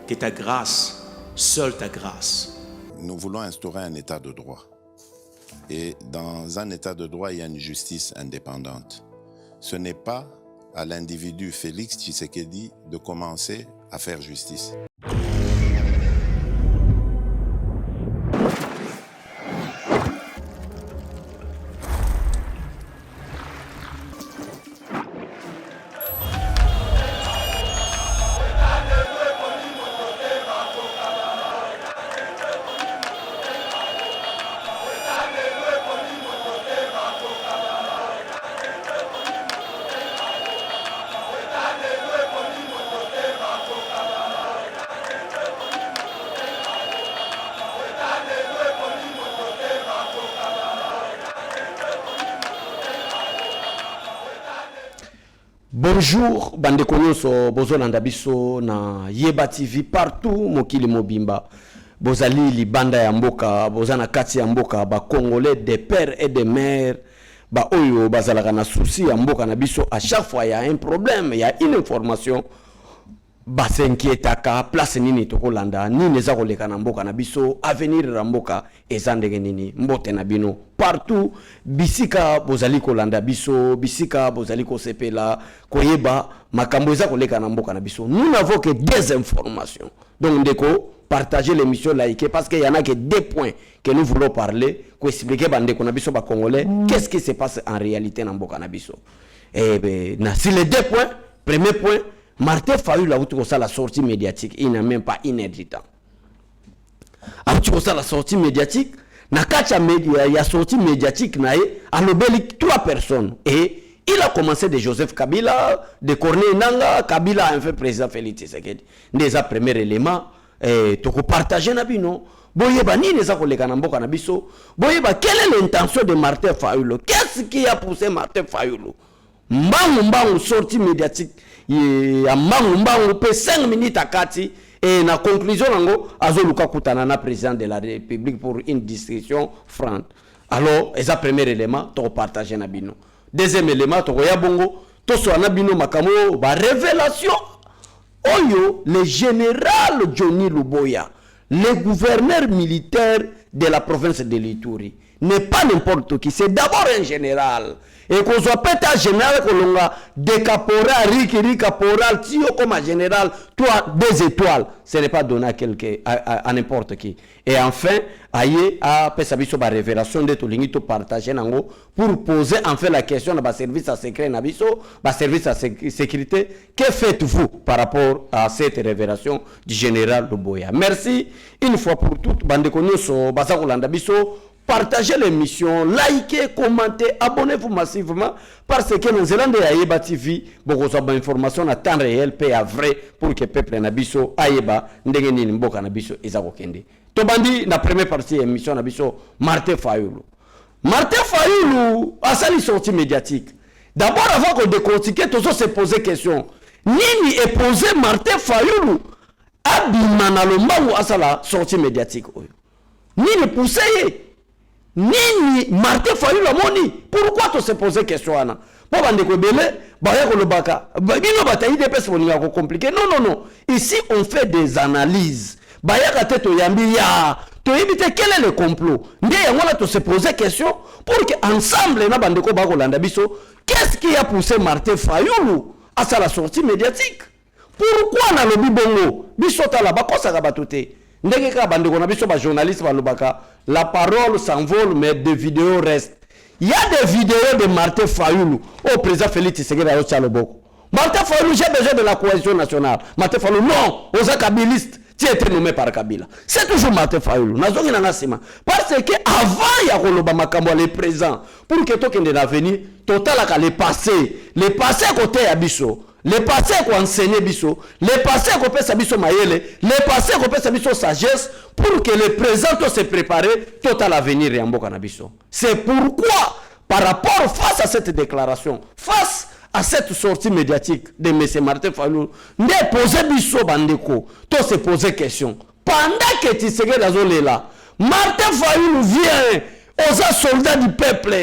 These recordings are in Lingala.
que ta grâce, seule ta grâce. Nous voulons instaurer un état de droit. Et dans un état de droit, il y a une justice indépendante. Ce n'est pas à l'individu Félix Tshisekedi de commencer à faire justice. Bonjour, bande konyoso bozolanda biso na Yeba TV partout mokili mobimba. Bozali libanda ya mboka, bozana kati ya mboka ba Congolais des pères et des mères. Ba oyo bazalaka na souci ya mboka na biso à chaque fois il y a un problème, il y a une information. Ba s'inquiétaka place nini tokolanda nini eza koleka na mboka na biso avenir ya mboka ezandenge nini mbote na bino partout bisika bozali kolanda biso bisika bozali kosepela koyeba makambo eza koleka na mboka na biso. Nous n'avons que des informations, donc ndeko partager l'émission, liker parce qu'il y en a que des points que nous voulons parler pour expliquer bande na biso ba Congolais qu'est-ce qui se passe en réalité na mboka na biso. Et ben na si les deux points, premier point, Martin Fayulu a eu la sortie médiatique, il n'a même pas une heure du temps. A eu la sortie médiatique, na kacha média, il y a sortie médiatique na a lobeli 3 personnes et il a commencé de Joseph Kabila, de Corneille Nangaa, Kabila a fait président Félix Tshisekedi. Déjà premier élément et toko partager na bino. Boyeba ni neza koleka na mboka na biso. Boyeba quelle est l'intention de Martin Fayulu? Qu'est-ce qui a poussé Martin Fayulu? Mbangu sortie médiatique. Il a mbangu 5 minutes à kati et na conclusion nango azoluka kutana na président de la République pour une discussion franche. Alors, eza premier élément to partager na bino. Deuxième élément to ya bongo to so na bino makamo ba révélation oyo le général Johnny Luboya, le gouverneur militaire de la province de l'Ituri, n'est pas n'importe qui, c'est d'abord un général. Et qu'on soit peut-être un général, qu'on a des caporals, Riki caporal, Tio comme un général, toi, 2 étoiles, ce n'est pas donné à n'importe qui. Et enfin, aïe, à Pesabiso, la révélation de tout l'ingito partagé nango pour poser enfin la question de service à secret nabiso, service à sécurité. Que faites-vous par rapport à cette révélation du général Luboya? Merci une fois pour toutes, bande konyoso, basakolanda biso. Partagez l'émission, likez, commentez, abonnez-vous massivement parce que nous allons à Yeba TV, beaucoup d'informations à temps réel, à vrai, pour que le peuple nabiso Ayeba, ndengeni mboka nabiso ezakokende. Tobandi na première partie de l'émission nabiso Martin Fayulu. Martin Fayulu a sali sortie médiatique. D'abord avant qu'on décortique, tous se poser question. Nini est posé Martin Fayulu abimana lombangu asala sortie médiatique. Nini poussé Nini Martin Fayulu amoni? Pourquoi tu se poser question ana? Bon bande ko belé, ba ya ko lobaka. Ba bino batayi de pesa boninga ko compliqué. Non. Ici on fait des analyses. Ba ya ka teto yambi ya. To éviter quel est le complot. Ndé ya ngona tu se poser question pour que ensemble na bande ko ba ko landa biso, qu'est-ce qui a poussé Martin Fayulu à sa sortie médiatique? Pourquoi na lobi bongo? Biso tala ba kosa ka batoté. Ndenge ka bande ko na biso ba journaliste ba lobaka. La parole s'envole, mais des vidéos restent. Il y a des vidéos de Martin Fayulu au président Félix Tshisekedi à Tchaloboko. Martin Fayulu, j'ai besoin de la coalition nationale. Martin Fayulu, non, aux kabilistes, tu as été nommé par Kabila. C'est toujours Martin Fayulu. Parce que avant, il y a Koloba Makambo, les présents, pour que tout de l'avenir, total les passés côté Abisso. Les passés qu'on enseigne biso, les passés qu'on peut sabiso maïele, les passés qu'on peut sabiso sagesse pour que les présents se préparent tout à l'avenir et en bokanabiso. C'est pourquoi, par rapport face à cette déclaration, face à cette sortie médiatique de M. Martin Fayulu, ne poser biso bandeko, tout se poser question. Pendant que tu sais que là, Martin Fayulu vient aux soldats du peuple.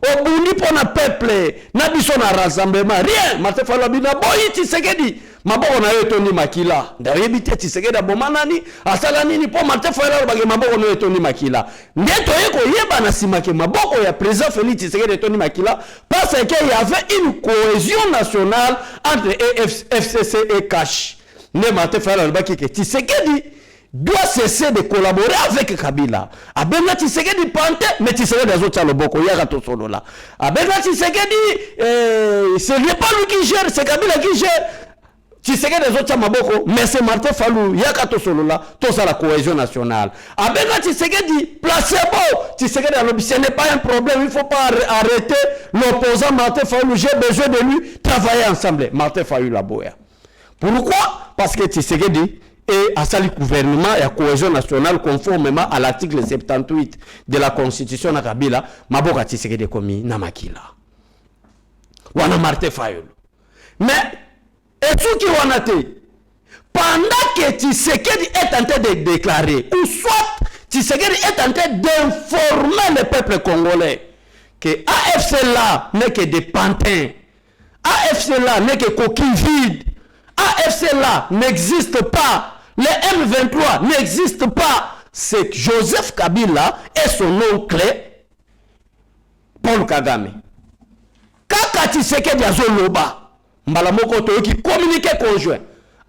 Au bout pour le peuple, n'a pas rassemblement, rien. Martin Fayulu a boyi Tshisekedi. maboko na yo etondi makila ndayebi te Tshisekedi aboma nani asala nini po Martin Fayulu alobaki maboko na yo etondi makila nde toye koyeba na nsima ke maboko ya président Félix Tshisekedi etondi makila parce que y avait une cohésion nationale entre FCC et Kash nde Martin Fayulu alobaki ke Tshisekedi doit cesser de collaborer avec Kabila. Abenga Tshisekedi pante, mais Tshisekedi azotia loboko yaka to solo là. Abenga Tshisekedi, ce n'est pas lui qui gère, c'est Kabila qui gère. Tshisekedi azotia maboko, mais c'est Martin Fayulu yaka to solo là, tout ça la cohésion nationale. Abenga Tshisekedi, placebo. Tshisekedi alobi, ce n'est pas un problème, il ne faut pas arrêter l'opposant Martin Fayulu. J'ai besoin de lui travailler ensemble. Martin Fayulu la boya. Pourquoi? Parce que Tshisekedi et à ça le gouvernement et la cohésion nationale conformément à l'article 78 de la constitution de Kabila, Maboka Tshisekedi komi na makila. Wana Martin Fayulu. Mais, et ce qui wana te, pendant que Tshisekedi est en train de déclarer, ou soit Tshisekedi est en train d'informer le peuple congolais que AFC là n'est que des pantins, AFC là n'est que coquilles vides, AFC là n'existe pas. Le M23 n'existe pas. C'est Joseph Kabila et son oncle Paul Kagame. Kaka Tshisekedi azoloba mbala moko to qui communiqué conjoint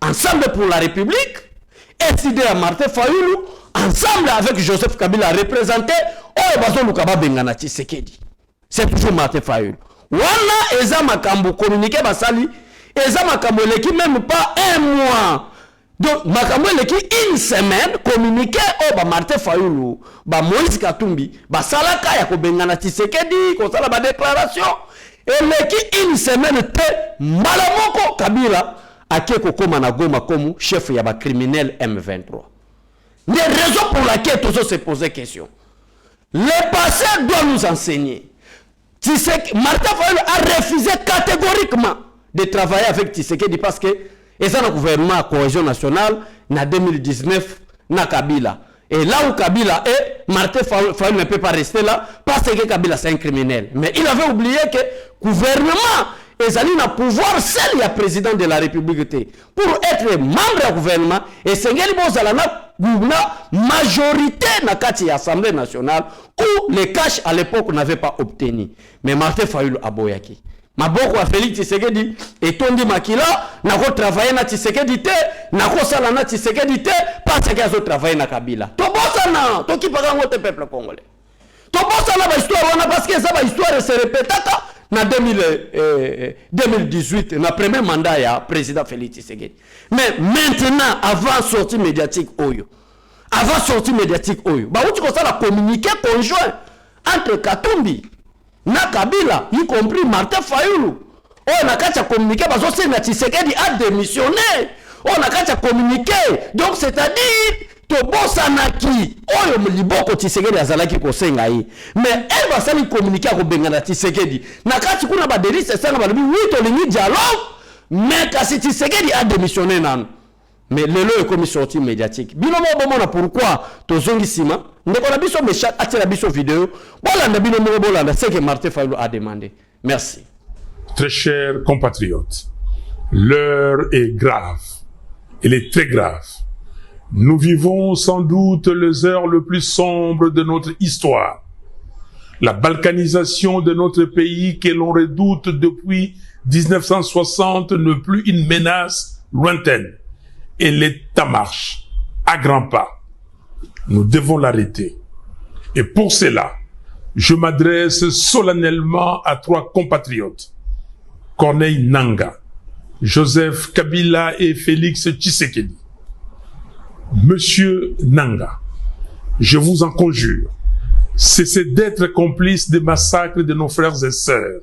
ensemble pour la République et sidé à Martin Fayulu ensemble avec Joseph Kabila représenté oyo bazoluka babengana Tshisekedi. C'est toujours Martin Fayulu. Wana eza makambo communiqué basali eza makambo leki même pas un mois. Donc, makambo leki une semaine communiqué au Martin Fayulu, Moïse Katumbi, salaka ya kobengana Tshisekedi, kosala ba déclaration, et leki une semaine te malamoko Kabila akeko koma na Goma comme chef ya ba criminel M23. Les raisons pour laquelle tous se poser question. Le passé doit nous enseigner. Martin Fayulu a refusé catégoriquement de travailler avec Tshisekedi parce que et ça, le gouvernement à cohésion nationale, en 2019, na Kabila. Et là où Kabila est, Martin Fayulu ne peut pas rester là parce que Kabila c'est un criminel. Mais il avait oublié que le gouvernement est allé dans le pouvoir seul, il y a président de la République. Pour être membre du gouvernement, et c'est une majorité dans l'Assemblée nationale où les cash à l'époque n'avaient pas obtenu. Mais Martin Fayulu a boyaki. Maboko a Félix Tshisekedi et tondi makila nako travailler na Tshisekedi te nako sala na Tshisekedi te parce que azo travailler na Kabila. To bossa na to ki paka ngote peuple congolais. To bossa na ba histoire wana parce que ça ba histoire se répétaka na 2018 na premier mandat ya président Félix Tshisekedi. Mais maintenant avant sortie médiatique oyo. Avant sortie médiatique oyo. Ba uti ko sala communiqué conjoint entre Katumbi na Kabila, y compris Martin Fayulu. On a qu'à communiquer parce que Tshisekedi a démissionné. On a qu'à communiquer. Donc c'est-à-dire to bosanaki oyo mliboko Tshisekedi azalaki kosenga yi. Mais elle va s'ali communiquer ko bengana Tshisekedi. Na kati kuna ba délice sanga ba oui to lingi dialogue. Mais kasi Tshisekedi a démissionné nan. Mais le lot est comme sortie médiatique. Binomo bomona pourquoi to zongi sima ndeko na biso méchat atira biso vidéo bolanda binomo bolanda c'est que Martin Fayulu a demandé. Merci. Très chers compatriotes, l'heure est grave. Elle est très grave. Nous vivons sans doute les heures les plus sombres de notre histoire. La balkanisation de notre pays que l'on redoute depuis 1960 n'est plus une menace lointaine. Elle est en marche, à grands pas. Nous devons l'arrêter. Et pour cela, je m'adresse solennellement à 3 compatriotes. Corneille Nangaa, Joseph Kabila et Félix Tshisekedi. Monsieur Nangaa, je vous en conjure, cessez d'être complices des massacres de nos frères et sœurs.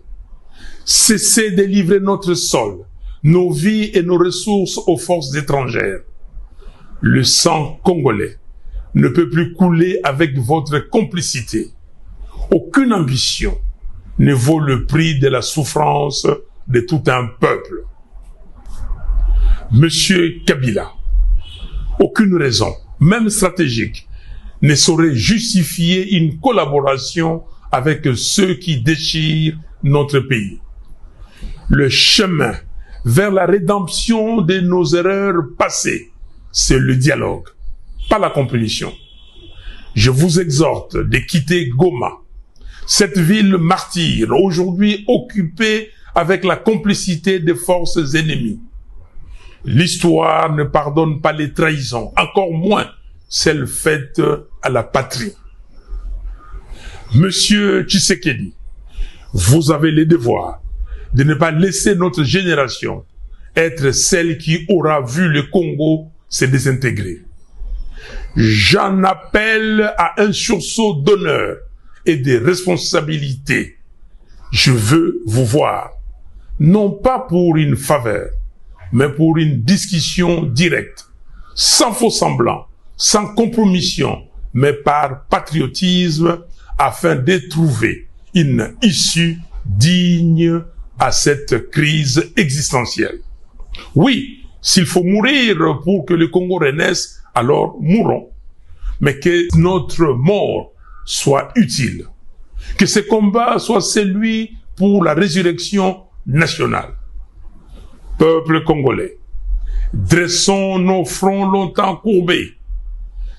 Cessez de livrer notre sol, nos vies et nos ressources aux forces étrangères. Le sang congolais ne peut plus couler avec votre complicité. Aucune ambition ne vaut le prix de la souffrance de tout un peuple. Monsieur Kabila, aucune raison, même stratégique, ne saurait justifier une collaboration avec ceux qui déchirent notre pays. Le chemin vers la rédemption de nos erreurs passées, c'est le dialogue, pas la compétition. Je vous exhorte de quitter Goma, cette ville martyre, aujourd'hui occupée avec la complicité des forces ennemies. L'histoire ne pardonne pas les trahisons, encore moins celles faites à la patrie. Monsieur Tshisekedi, vous avez le devoir de ne pas laisser notre génération être celle qui aura vu le Congo se désintégrer. J'en appelle à un sursaut d'honneur et de responsabilité. Je veux vous voir, non pas pour une faveur, mais pour une discussion directe, sans faux semblant, sans compromission, mais par patriotisme, afin de trouver une issue digne à cette crise existentielle. Oui, s'il faut mourir pour que le Congo renaisse, alors mourons. Mais que notre mort soit utile. Que ce combat soit celui pour la résurrection nationale. Peuple congolais, dressons nos fronts longtemps courbés.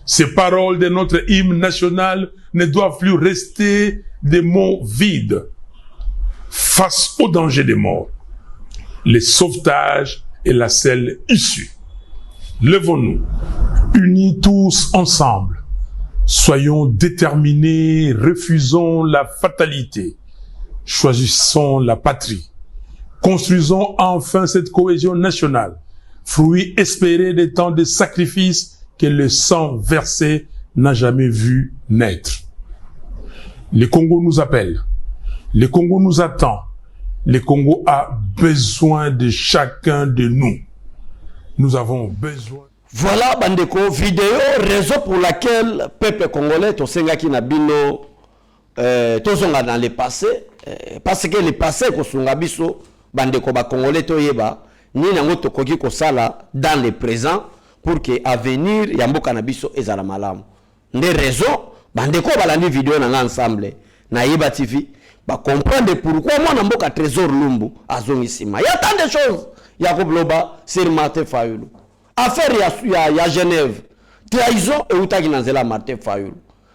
Ces paroles de notre hymne national ne doivent plus rester des mots vides. Face au danger des morts, le sauvetage est la seule issue. Levons-nous, unis tous ensemble. Soyons déterminés, refusons la fatalité. Choisissons la patrie. Construisons enfin cette cohésion nationale, fruit espéré des temps de sacrifice que le sang versé n'a jamais vu naître. Le Congo nous appelle. Le Congo nous attend. Le Congo a besoin de chacun de nous. Nous avons besoin. Voilà, bandeko, vidéo, raison pour laquelle peuple congolais, tosengaki na bino, tozonga dans le passé, parce que le passé, kosunga biso, bandeko ba congolais toyeba, ni nango tokoki kosala dans le présent, pour que avenir yamboka na biso ezala malamu. Nde raison, bandeko balandi vidéo nanga ensemble, na Yeba TV, ba comprendre pourquoi moi namboka Trésor Lumbu azongisima. Il y a tant de choses. Yacob Loba, sur Martin Fayulu. Affaire ya Genève. Trahison et Outagi Nanzela Martin Fayulu.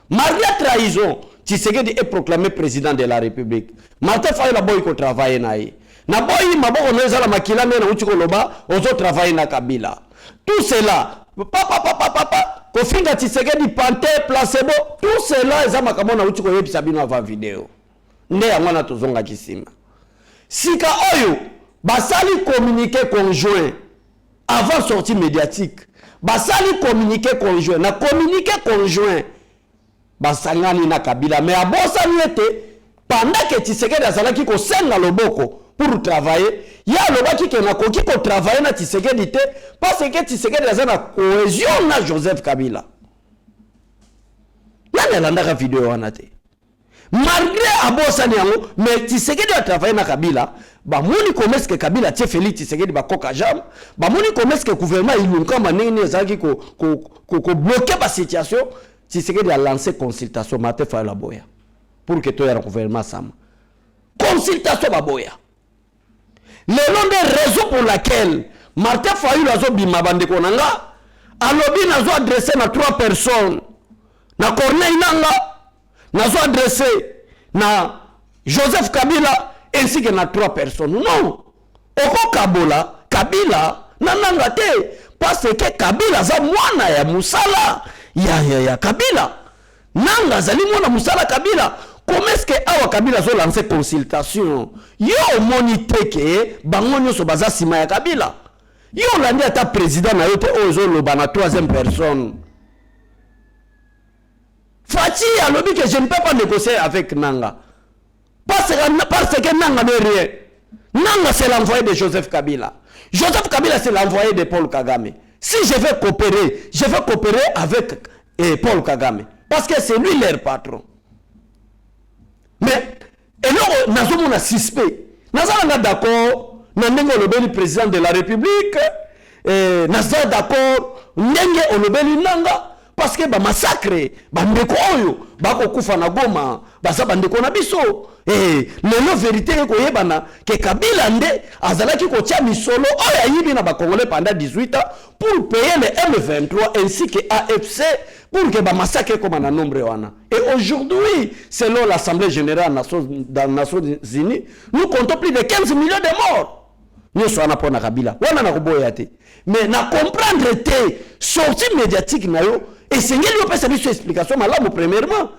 Malgré trahison, Tshisekedi est proclamé président de la République. Martin Fayulu a boy ko travailler na ye. Na boy maboko neza la makila na Outiko Loba, ozo travailler na Kabila. Tout cela, papa, kofinga Tshisekedi pante placebo, tout cela eza makambo na Outiko yebisa bino avant vidéo. Nde ya mwana tozonga kisima. Sika oyo basali communiqué conjoint avant sortie médiatique. Basali communiqué conjoint. Na communiqué conjoint basangani na Kabila. Mais à bosani ete pendant que Tshisekedi azalaki ko senga loboko pour travailler, ya lobaki ke na koki ko travailler na Tshisekedi te parce que Tshisekedi azana cohésion na Joseph Kabila. Nani alandaka vidéo wana te. Malgré abosani yango, mais Tshisekedi a travaillé na Kabila, ba moni komeske que Kabila tie Félix Tshisekedi ba koka jam, ba moni komeske que gouvernement ilunka manene ezaki ko bloquer ba situation, Tshisekedi a lancé consultation Martin Fayulu Aboya pour que to ya gouvernement sama. Consultation baboya. Le nom des raisons pour laquelle Martin Fayulu azo bima bande konanga, alobi nazo adressé na 3 personnes. Na Corneille Nanga nazo adressé na Joseph Kabila ainsi que na 3 personnes. Non. Oko Kabola, Kabila, nananga te. Parce que Kabila za mwana ya musala ya Kabila. Nanga zali mwana musala Kabila. Comment est-ce que awa Kabila zo lancé consultation? Yo monite ke bango nyoso baza sima ya Kabila. Yo landi ata président na yote ozo loba na 3e personne. Fati a lobby que je ne peux pas négocier avec Nanga. Parce que Nanga n'est rien. Nanga c'est l'envoyé de Joseph Kabila. Joseph Kabila c'est l'envoyé de Paul Kagame. Si je veux coopérer avec Paul Kagame. Parce que c'est lui leur patron. Mais, et là, nous avons un suspect. Nous sommes d'accord, nous avons le président de la République, nous sommes d'accord, nous avons le Nanga. parce que ba massacre bandeko oyo bakokufa na Goma baza bandeko na biso lelo vérité koyebana ke Kabila nde azalaki kotia misolo oyo ayibi na bakongolais pendant 18 ans pour payer les M23 ainsi que AFC pour que ba massacre comme en nombre wana. Et aujourd'hui, selon l'Assemblée générale dans les Nations Unies, nous comptons plus de 15 millions de morts. Nous sommes pour Kabila. Mais na comprendre te sortie médiatique na yo et c'est ngeli opesa biso explication malamu premièrement.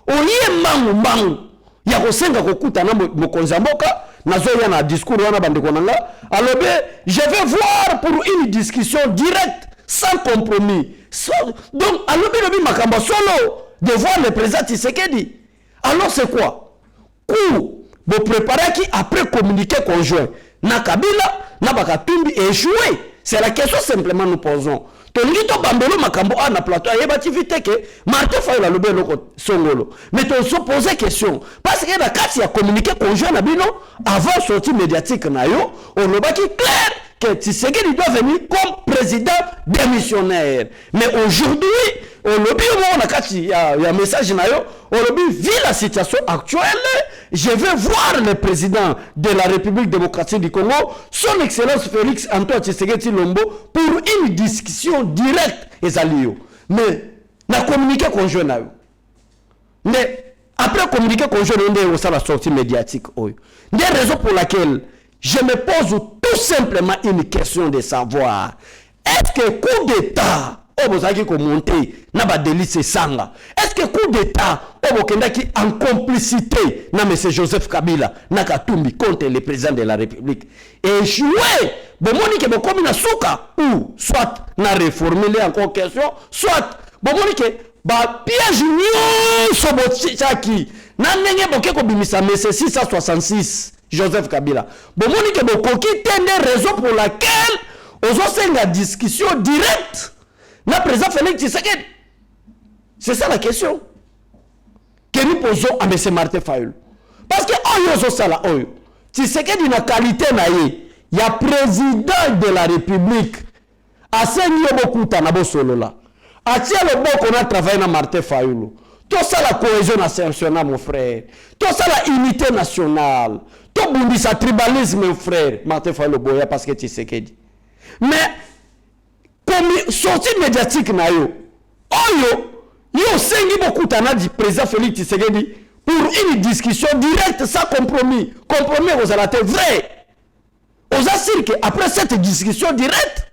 Oye mangu ya kosenga kokuta na mokonzi mboka nazo ya na discours wana bandeko nanga alobe je vais voir pour une discussion directe sans compromis. Donc alobe lobi makamba solo de voir le président Tshisekedi. Alors c'est quoi? Coup vous préparez qui après communiquer conjoint na Kabila na Bakatumbi échoué. C'est la question simplement nous posons. Tolito bambelo makambo na plateau ayebati vite que Martin Fayulu alobe loko songolo. Mais on se pose question parce que la carte a communiqué conjoint na bino avant sortie médiatique na yo on le baki clair que Tshisekedi doit venir comme président démissionnaire. Mais aujourd'hui, on le dit, il y a un message, on le dit, vu la situation actuelle, je vais voir le président de la République démocratique du Congo, son Excellence Félix Antoine Tshisekedi Lombo, pour une discussion directe et alliée. Mais, na communiqué conjoint. Mais, après communiqué conjoint, on a la sortie médiatique. Des raisons pour laquelle je me pose tout simplement une question de savoir, est-ce que coup d'État, vous avez monté, n'a pas délice sanga. Est-ce que coup d'État, qui en complicité, na M. Joseph Kabila, n'a Katumbi contre le président de la République, échoué, bon monique bon comme na souka ou soit na réformer encore question, soit bon monique ba piège nyo sobotchaki, na nenge boke ko bimisa M. 666. Joseph Kabila. Bon, monique bokoki tende raison pour laquelle on a une discussion directe na président Félix Tshisekedi. C'est ça la question que nous posons à M. Martin Fayulu. Parce que oyo sala oyo Tshisekedi na qualité na ye ya président de la République asengi beaucoup na bosolo la. Atia le boko na travailler na Martin Fayulu. Tout ça la cohésion nationale mon frère. Tout ça la unité nationale. Tout bundi sa tribalisme mon frère. Martin Fayulu boya parce que Tshisekedi. Mais comme sortie médiatique na yo. Yo sengi beaucoup tana du président Félix Tshisekedi pour une discussion directe sans compromis. Compromis aux alatés vrai. Aux assure que après cette discussion directe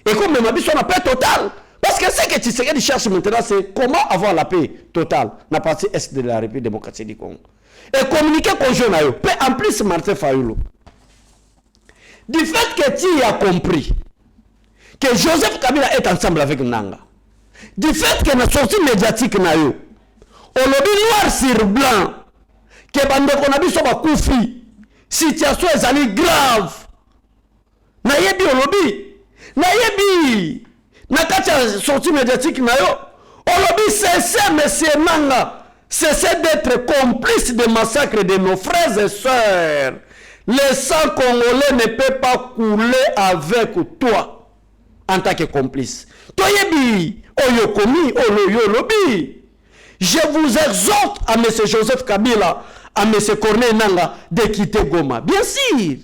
et comme même abisso na paix totale. Parce que ce que Tshisekedi cherche maintenant, c'est comment avoir la paix totale dans la partie est de la République démocratique du Congo. Et communiquer conjoint, en plus Martin Fayulu. Du fait que tu as compris que Joseph Kabila est ensemble avec Nanga, du fait que la sortie médiatique, on le dit noir sur blanc, que Bandeko Nabi Soba Koufi, situation est grave. Nayebi Olobi, Nayebi. Nakacha sortie médiatique na yo olobi cessez monsieur Nanga cessez d'être complice des massacres de nos frères et sœurs. Le sang congolais ne peut pas couler avec toi en tant que complice. Toyebi oyo komi oyo lobi. Je vous exhorte à M. Joseph Kabila, à M. Corneille Nanga de quitter Goma. Bien sûr.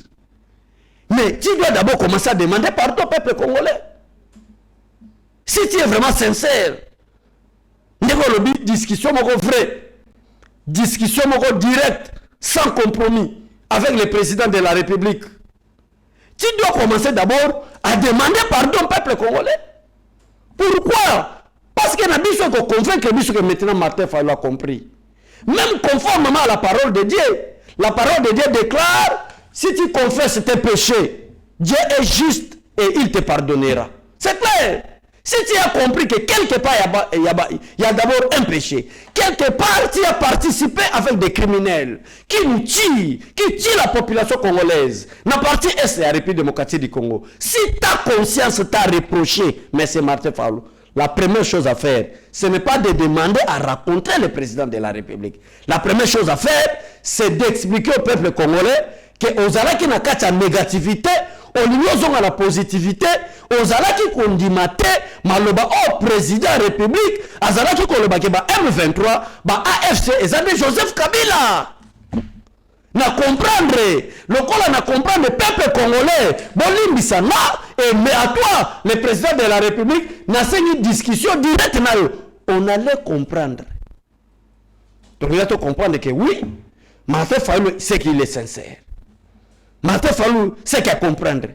Mais tu dois d'abord commencer à demander pardon au peuple congolais. Si tu es vraiment sincère, discussion vrai, discussion directe, sans compromis, avec le président de la République, tu dois commencer d'abord à demander pardon au peuple congolais. Pourquoi? Parce que nous sommes convaincus que maintenant Martin Fayulu a compris. Même conformément à la parole de Dieu, la parole de Dieu déclare, si tu confesses tes péchés, Dieu est juste et il te pardonnera. C'est clair. Si tu as compris que quelque part il y a d'abord un péché, quelque part tu as participé avec des criminels qui nous tuent, qui tuent la population congolaise, dans la partie est de la République démocratique du Congo, si ta conscience t'a reproché, M. Martin Fayulu, la première chose à faire, ce n'est pas de demander à rencontrer le président de la République. La première chose à faire, c'est d'expliquer au peuple congolais que aux Alaki n'a qu'à la négativité, au lieu de la positivité, ozalaki kondima te maloba o président république azalaki koloba ke ba M23 ba AFC ezande Joseph Kabila na comprendre lokola na comprendre peuple congolais bolimbisa na et mais à toi le président de la république na une discussion directe na yo on allait comprendre donc il faut comprendre que oui Martin Fayulu c'est qu'il est sincère Martin Fayulu c'est qu'il comprendre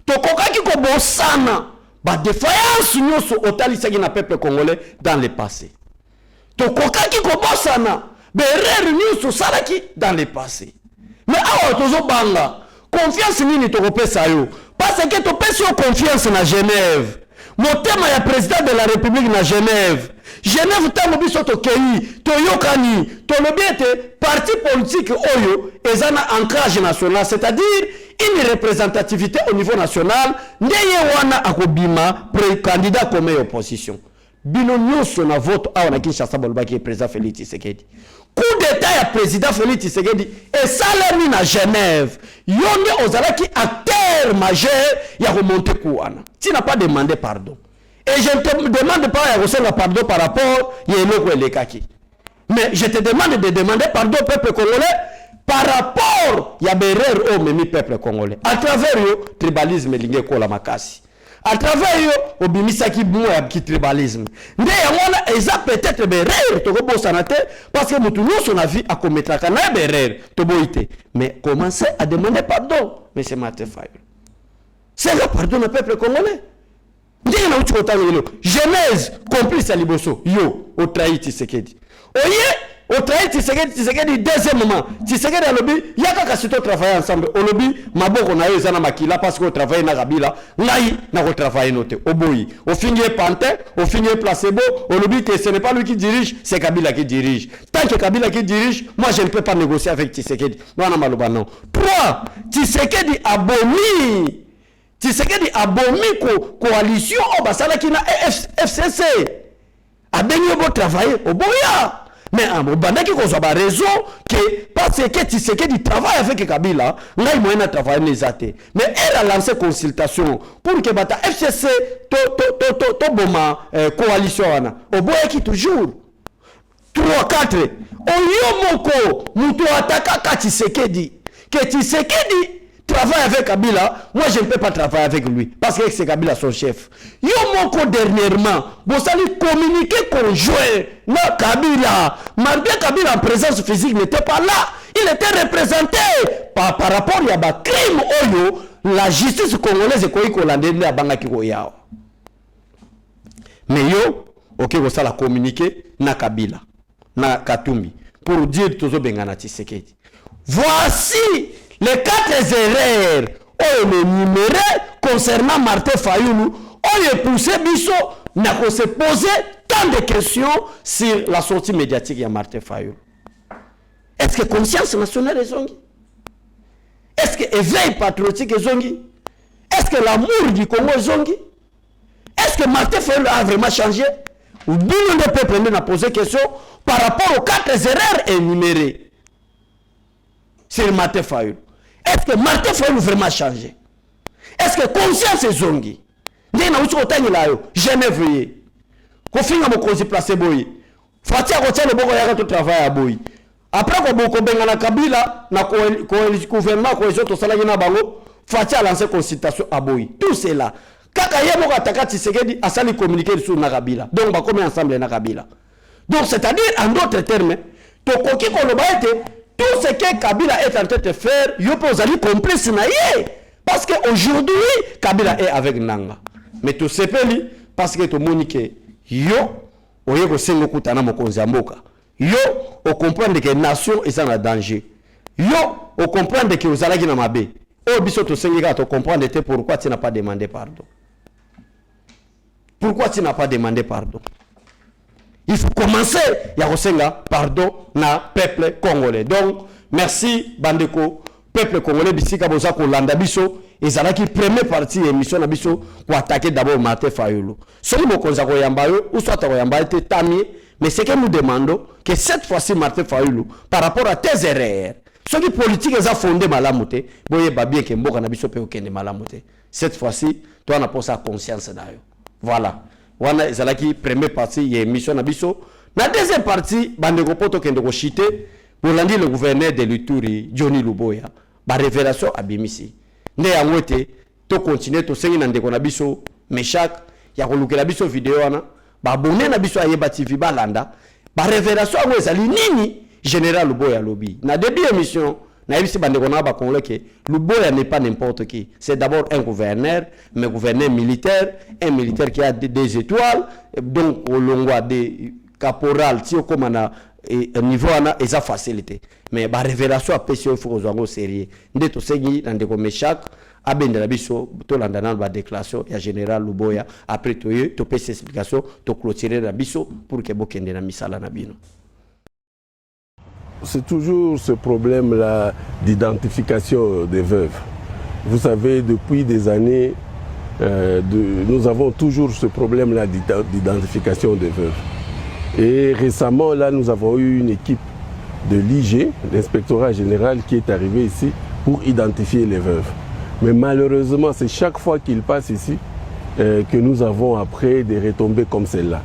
tokokaki ko bosana ba défaillance nyoso otalisaki na peuple congolais dans le passé tokokaki ko bosana berere nyoso salaki dans le passé mais awa tozo banga confiance nini tokopesa yo parce que topesa yo confiance na Genève motema ya président de la république na Genève tango biso tokei toyokani tolobi ete parti politique oyo ezana ancrage national c'est-à-dire une représentativité au niveau national ndeye wana akobima candidat comme opposition bino nyonso na vote awa na Kinshasa bolobaki président Félix Tshisekedi coup d'état ya président Félix Tshisekedi esalemi na Genève yonde ozalaki acteur majeur ya remonter kuana tu n'as pas demandé pardon et je ne te demande pas ya recevoir pardon par rapport ya eloko elekaki mais je te demande de demander pardon au peuple congolais par rapport ya berere au memi peuple congolais à travers yo tribalisme linge kola makasi à travers yo obimisaki bimo ya tribalisme nde yangona eza peut-être berere tokobosana te parce que mutu nyonso na vie akometraka na berere toboite mais commencez à demander pardon monsieur Martin Fayulu c'est le pardon au peuple congolais ndenge na uti kotanga yelo Genèse complice à liboso yo o trahi Tshisekedi oye o trahi Tshisekedi deuxièmement Tshisekedi alobi yaka kasito travailler ensemble olobi maboko na yo ezana makila parce que o travailler na Kabila ngai na ko travailler noté oboyi o finir pantin o finir placebo olobi que ce n'est pas lui qui dirige c'est Kabila qui dirige tant que Kabila qui dirige moi je ne peux pas négocier avec Tshisekedi non na maloba non 3 Tshisekedi abomi Tshisekedi abomi coalition au basalaki na FCC abengi obo travailler oboya mais en bandaki ko zo ba raison que parce que Tshisekedi travaille avec Kabila ngai moyen travailler nezate mais elle a lancé consultation pour que bata FCC to boma coalition wana oboya ki toujours 3 4 oyo moko muto ataka Tshisekedi que Tshisekedi travaille avec Kabila, moi je ne peux pas travailler avec lui parce que c'est Kabila son chef. Yo moko dernièrement, vous allez communiquer conjoint na Kabila. Malgré Kabila en présence physique n'était pas là, il était représenté par rapport à ba crime oyo la justice congolaise est kolandeli a bangaki ko yao. Mais yo, OK, vous allez communiquer na Kabila, na Katumbi pour dire tozo bengana Tshisekedi. Voici les 4 erreurs énumérées concernant Martin Fayulu ont poussé Bisso à se poser tant de questions sur la sortie médiatique de Martin Fayulu. Est-ce que conscience nationale est zongi? Est-ce que éveil patriotique est zongi? Est-ce que l'amour du Congo est zongi? Est-ce que Martin Fayulu a vraiment changé? Ou bien le peuple n'a posé question par rapport aux 4 erreurs énumérées sur Martin Fayulu? Est-ce que Martin Fayulu vraiment changé? Est-ce que conscience est zongi? Ndé na uchi kotangi la yo, Genève ye. Kofinga mokozi place boyi. Fatia ko tshele boko ya to travail ya boyi. Après ko boko benga na Kabila na gouvernement ko ezo to salaki na bango, Fatia lancé consultation à boyi. Tout cela. Kaka ye moko ataka Tshisekedi asali communiquer sur na Kabila. Donc ba comme ensemble na Kabila. Donc c'est-à-dire en d'autres termes, to koki ko loba ete tout ce que Kabila est en train de faire, yo pose ali complice na ye. Parce qu'aujourd'hui, Kabila est avec Nanga. Mais tout se peli, parce que tout monique, yo, oye ko sengo kutana mokonzi mboka. Yo, on comprend que nation est en danger. Yo, on comprend que vous allez na mabe. Oh, biso to senga to comprendre pourquoi tu n'as pas demandé pardon. Pourquoi tu n'as pas demandé pardon? Il faut commencer ya kosenga pardon na peuple congolais. Donc merci bandeko peuple congolais bisika boza ko landa biso ezalaki première partie émission na biso ko attaquer d'abord Martin Fayulu. Soki bokonza ko yamba yo ou soit ko yamba été tamie mais c'est que nous demandons que cette fois-ci Martin Fayulu par rapport à tes erreurs soki politique eza fondé malamu te boye babie ke mboka na biso pe okende malamu te. cette fois-ci toi na posa conscience d'ailleurs. Voilà. Wana ezalaki première partie ya émission na biso. Na deuxième partie bandeko poto kende ko chiter pour lundi le gouverneur de l'Ituri Johnny Luboya ba révélation abimisi. Nde yango te to continuer to sengi na ndeko na biso Meshak ya kolukela biso vidéo wana ba abonné na biso Ayeba TV balanda ba révélation ngo ezali nini général Luboya lobi. Na début émission na yebisi bandeko na ba congolais que Luboya n'est pas n'importe qui. C'est d'abord un gouverneur, mais gouverneur militaire, un militaire qui a des étoiles, donc au longwa des caporal ti okoma na niveau ana eza facilité. Mais ba révélation a pesé faut ozango sérieux. Nde to sengi na ndeko Meshak abendela biso to landa na ba déclaration ya général Luboya après to pesa explication to clôturer na biso pour que bokende na misala na bino. C'est toujours ce problème-là d'identification des veuves. Vous savez, depuis des années, nous avons toujours ce problème-là d'identification des veuves. Et récemment, là, nous avons eu une équipe de l'IG, l'inspectorat général, qui est arrivé ici pour identifier les veuves. Mais malheureusement, c'est chaque fois qu'ils passent ici que nous avons après des retombées comme celle-là.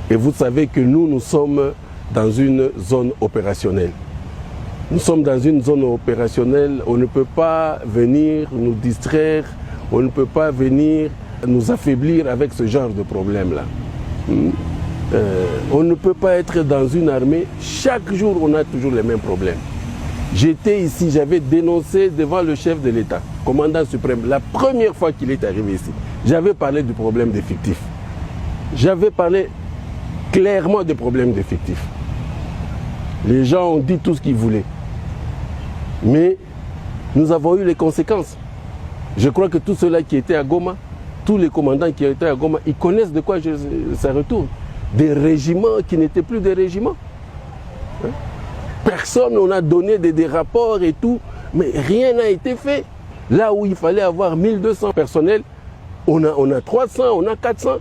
Et vous savez que nous sommes dans une zone opérationnelle. Nous sommes dans une zone opérationnelle, on ne peut pas venir nous distraire, on ne peut pas venir nous affaiblir avec ce genre de problème-là. On ne peut pas être dans une armée, chaque jour on a toujours les mêmes problèmes. J'étais ici, j'avais dénoncé devant le chef de l'État, commandant suprême, la première fois qu'il est arrivé ici. J'avais parlé du problème des fictifs. J'avais parlé clairement des problèmes des fictifs. Les gens ont dit tout ce qu'ils voulaient. Mais nous avons eu les conséquences. Je crois que tous ceux-là qui étaient à Goma, tous les commandants qui étaient à Goma, ils connaissent de quoi ça retourne. Des régiments qui n'étaient plus des régiments. Personne, on a donné des rapports et tout, mais rien n'a été fait. Là où il fallait avoir 1200 personnels, on a 300, on a 400.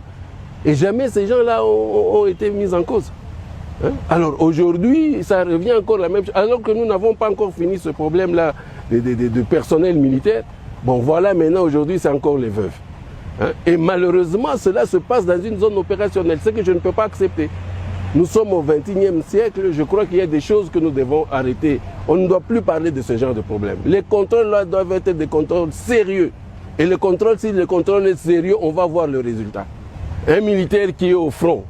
Et jamais ces gens-là ont été mis en cause. Alors aujourd'hui, ça revient encore la même chose. Alors que nous n'avons pas encore fini ce problème-là de personnel militaire. Bon voilà, maintenant aujourd'hui, c'est encore les veuves. Et malheureusement, cela se passe dans une zone opérationnelle. C'est que je ne peux pas accepter. Nous sommes au XXIe siècle. Je crois qu'il y a des choses que nous devons arrêter. On ne doit plus parler de ce genre de problème. Les contrôles là doivent être des contrôles sérieux. Et le contrôle, si le contrôle est sérieux, on va voir le résultat. Un militaire qui est au front,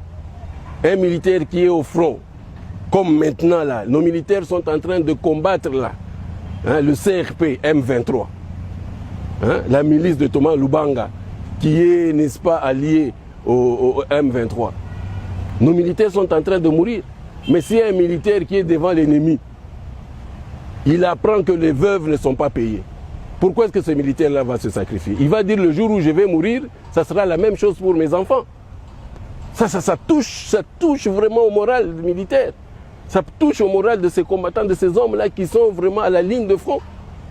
comme maintenant là, nos militaires sont en train de combattre là, le CRP M23, la milice de Thomas Lubanga, qui est, n'est-ce pas, allié au M23. Nos militaires sont en train de mourir. Mais s'il y a un militaire qui est devant l'ennemi, il apprend que les veuves ne sont pas payées. Pourquoi est-ce que ce militaire-là va se sacrifier? Il va dire le jour où je vais mourir, ça sera la même chose pour mes enfants. Ça touche vraiment au moral militaire. Ça touche au moral de ces combattants, de ces hommes-là qui sont vraiment à la ligne de front.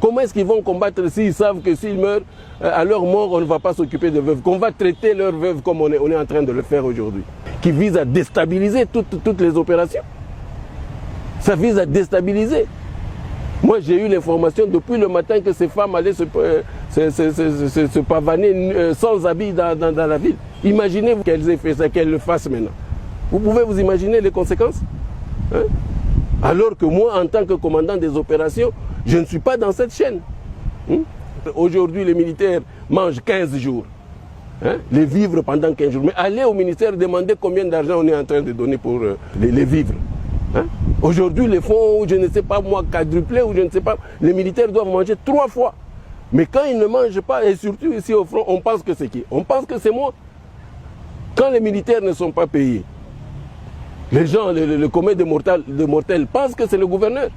Comment est-ce qu'ils vont combattre s'ils savent que s'ils meurent, à leur mort, on ne va pas s'occuper de veuves, qu'on va traiter leurs veuves comme on est en train de le faire aujourd'hui, qui vise à déstabiliser toutes les opérations. Ça vise à déstabiliser. Moi, j'ai eu l'information depuis le matin que ces femmes allaient se pavaner sans habits dans la ville. Imaginez qu'elles aient fait ça, qu'elles le fassent maintenant. Vous pouvez vous imaginer les conséquences? Alors que moi, en tant que commandant des opérations, je ne suis pas dans cette chaîne. Aujourd'hui, les militaires mangent 15 jours. Les vivres pendant 15 jours. Mais allez au ministère demander combien d'argent on est en train de donner pour les vivres. Aujourd'hui, les fonds, je ne sais pas moi, quadruplés ou je ne sais pas, les militaires doivent manger 3 fois. Mais quand ils ne mangent pas, et surtout ici au front, on pense que c'est qui? On pense que c'est moi. Quand les militaires ne sont pas payés, les gens, le commun de mortels pensent que c'est le gouverneur.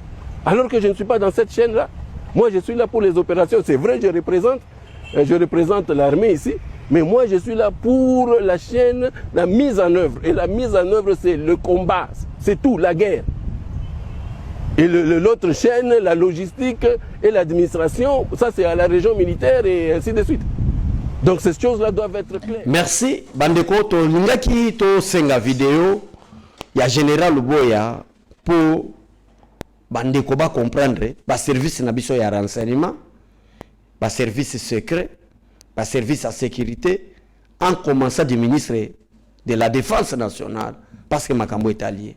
Alors que je ne suis pas dans cette chaîne-là. Moi, je suis là pour les opérations. C'est vrai, je représente l'armée ici. Mais moi, je suis là pour la chaîne, la mise en œuvre. Et la mise en œuvre, c'est le combat. C'est tout, la guerre. Et l'autre chaîne, la logistique et l'administration, ça c'est à la région militaire et ainsi de suite. Donc ces choses-là doivent être claires. Merci. Bandeko, to lingaki to senga vidéo, il y a Général Luboya pour bandeko ba comprendre, ba service na biso ya renseignement, ba service secret, le service à sécurité, en commençant du ministre de la Défense nationale, parce que Makambo est allié.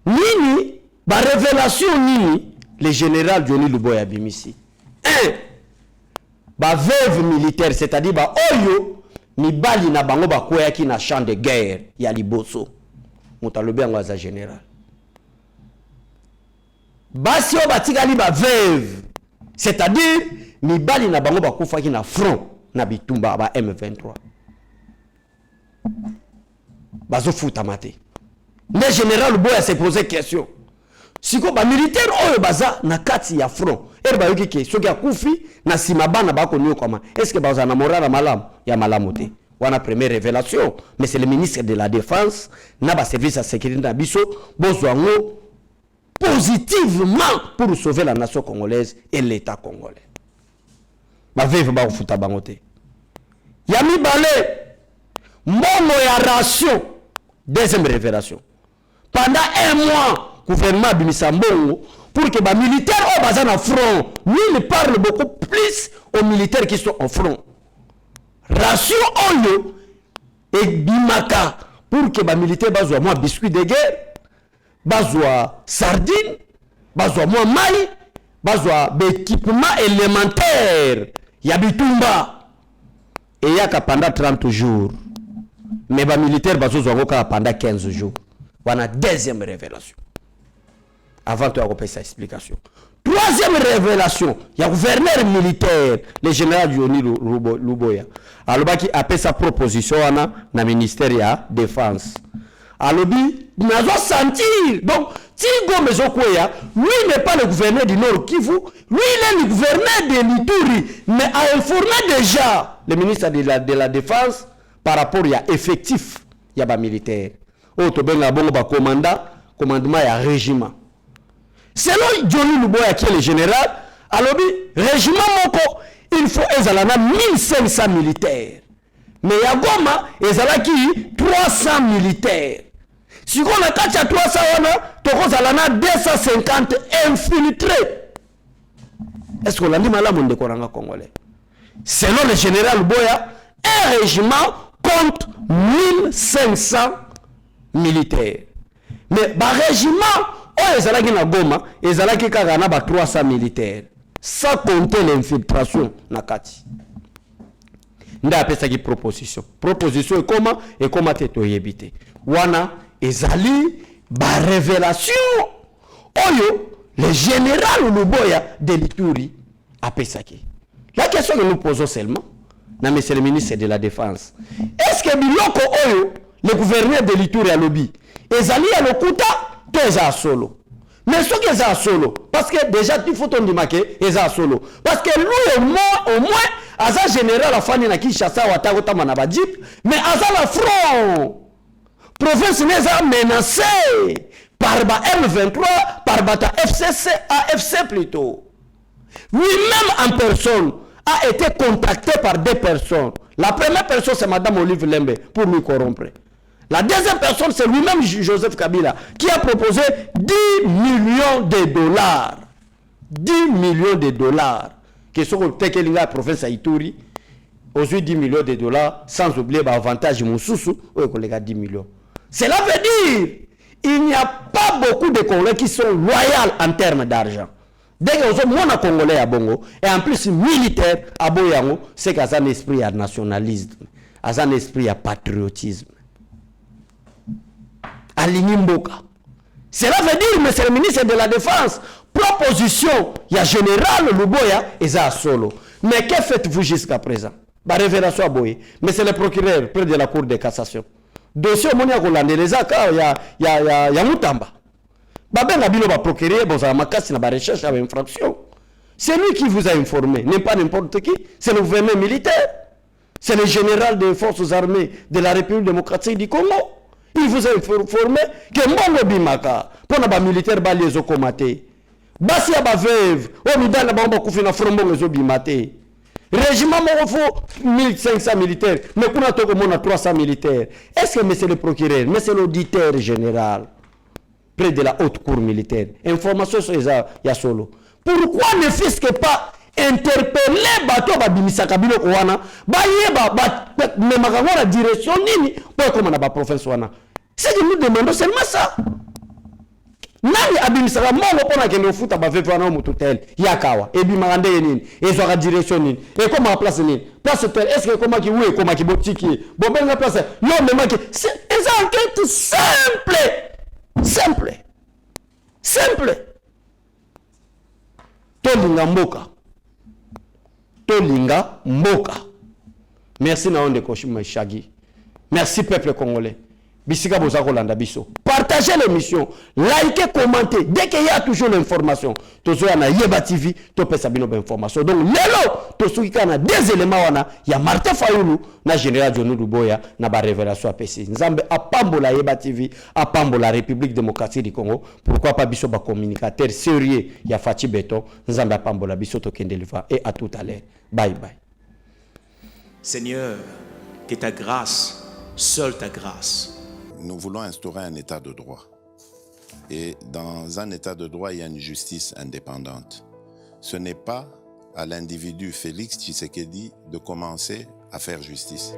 Nini, la révélation Nini, le général Johnny Luboya Bimisi. La veuve militaire, c'est-à-dire Oyo, Mibali na bango bakoya ki na champ de guerre, ya liboso. Mutalobe en waza général. Basi o batikali ba veuve, c'est-à-dire Mibali na bango bakufa ki na front, na bitumba ba M23. Bazo futa mate. Le général Boya s'est posé question. Siko ba militaire oyo baza na kati ya front. Ba yoki ke soki akufi na simabana bako nyo koma. Est-ce que baza na morala malam ya malamote. Wana première révélation, mais c'est le ministre de la Défense na ba service à sécurité na biso bozwango positivement pour sauver la nation congolaise et l'état congolais. Ba veuve ba futa bangote. Yami balé mono ya ration. Deuxième révélation. Pendant un mois, le gouvernement a mis pour que les militaires soient en front. Lui, il parle beaucoup plus aux militaires qui sont en front. Ration Oyo et Bimaka pour que les militaires soient moins biscuits de guerre, soient sardines, soient moins mailles, soient équipements élémentaires. Il y a Bitumba. Et il y a pendant 30 jours. Mais les militaires soient pendant 15 jours. Voilà deuxième révélation. Avant de avoir sa explication. Troisième révélation, il y a un gouverneur militaire, le général Johnny Luboya. Alors, qui a fait sa proposition dans le ministère de la Défense. Alors, il a senti. Donc, Tigo Mezokoya, lui n'est pas le gouverneur du Nord Kivu, lui il est le gouverneur de l'Ituri, mais a informé déjà le ministre de la Défense par rapport à l'effectif, il y a des militaires. Commandement et régiment. Selon Johnny Luboya qui est le général, alors régiment moko, il faut 1500 militaires. Mais il y a Goma, il y a 300 militaires. Si on a 300, on a 250 infiltrés. Est-ce qu'on a dit malade de Koranga congolais? Selon le général Luboya, un régiment compte 1500 militaires. Mais le régiment, ils ont na Goma, ils ont 300 militaires. Sans compter l'infiltration na kati. Nda appelle ça qui proposition. Proposition et comment te yebite. Wana ezali ba révélation. Oyo le général Luboya de l'Ituri appelle ça qui. La question que nous posons seulement, monsieur le ministre de la Défense, est-ce que biloko oyo le gouverneur de l'Ituri a lobby ezali à l'okuta to eza solo? Mais ce qui est solo, parce que déjà il faut ton dimaquer eza solo, parce que lui au moins aza général a fani na Kinshasa ou Atagota manaba jeep, mais aza la front province n'est menacée par ba M23, par bata FCC, AFC plutôt. Lui-même en personne a été contacté par deux personnes. La première personne c'est Madame Olive Lembe pour lui corrompre. La deuxième personne c'est lui-même Joseph Kabila qui a proposé 10 millions de dollars. 10 millions de dollars. Qui sont au la province à Ituri. Aujourd'hui 10 millions de dollars sans oublier l'avantage Moussoussou. Oui, collègue 10 millions. Cela veut dire il n'y a pas beaucoup de Congolais qui sont loyaux en termes d'argent. Dès que vous avez un Congolais à Bongo, et en plus militaire à Boyango, c'est qu'il y a un esprit à nationalisme, un esprit à patriotisme. À Linimboka. Cela veut dire, monsieur le ministre de la Défense, proposition, il y a général Luboya et ça solo. Mais que faites-vous jusqu'à présent? La révélation à Boye. Mais c'est le procureur près de la Cour de cassation. Dossier au Monia Golande, les accords, il y a Moutamba. Babenga Bilo va procurer, bon, ça va m'accasser la recherche avec infraction. C'est lui qui vous a informé, n'est pas n'importe qui. C'est le gouvernement militaire. C'est le général des forces armées de la République démocratique du Congo. Il vous a informé que Mbongo Bimaka, pour les militaires, les okomate. Basi a veuve, au midal la bamba koufina frombo les obimate. Régiment faut 1500 militaires, mais qu'on a tout le monde 300 militaires. Est-ce que monsieur le procureur, monsieur l'auditeur général, près de la haute cour militaire, information sur les Yasolo, pourquoi ne fisque pas interpeller bato babimisaka biloko wana bayeba memaka ngo na direction nini po ekoma na baprovince wana. Ce que nous demandons seulement ça. Nani abimisaka mongo pona kende ofuta baveve wana mutu tel yakawa ebimaka ndenge nini ezwaka direction nini ekoma place nini place tel est-ce que ekoma ki oui ekoma ki botiki bobenga place yo memaki c'est une enquête simple tolinga mboka. Merci na onde koshima Shagi. Merci peuple congolais. Bisika boza kolanda biso. Partagez l'émission, likez, commentez. Dès qu'il y a toujours l'information, tozo na Yeba TV, to pesa bino ba information. Donc lelo to suka na des éléments wana ya Martin Fayulu na général John Luboya na ba révélation apesi. Nzambe apambola Yeba TV, apambola République démocratique du Congo. Pourquoi pas biso ba communicateur sérieux ya Fati Beton, nzambe apambola biso to kendeliva et à tout à l'heure. Bye bye. Seigneur, que ta grâce, seule ta grâce. Nous voulons instaurer un état de droit. Et dans un état de droit, il y a une justice indépendante. Ce n'est pas à l'individu Félix Tshisekedi de commencer à faire justice.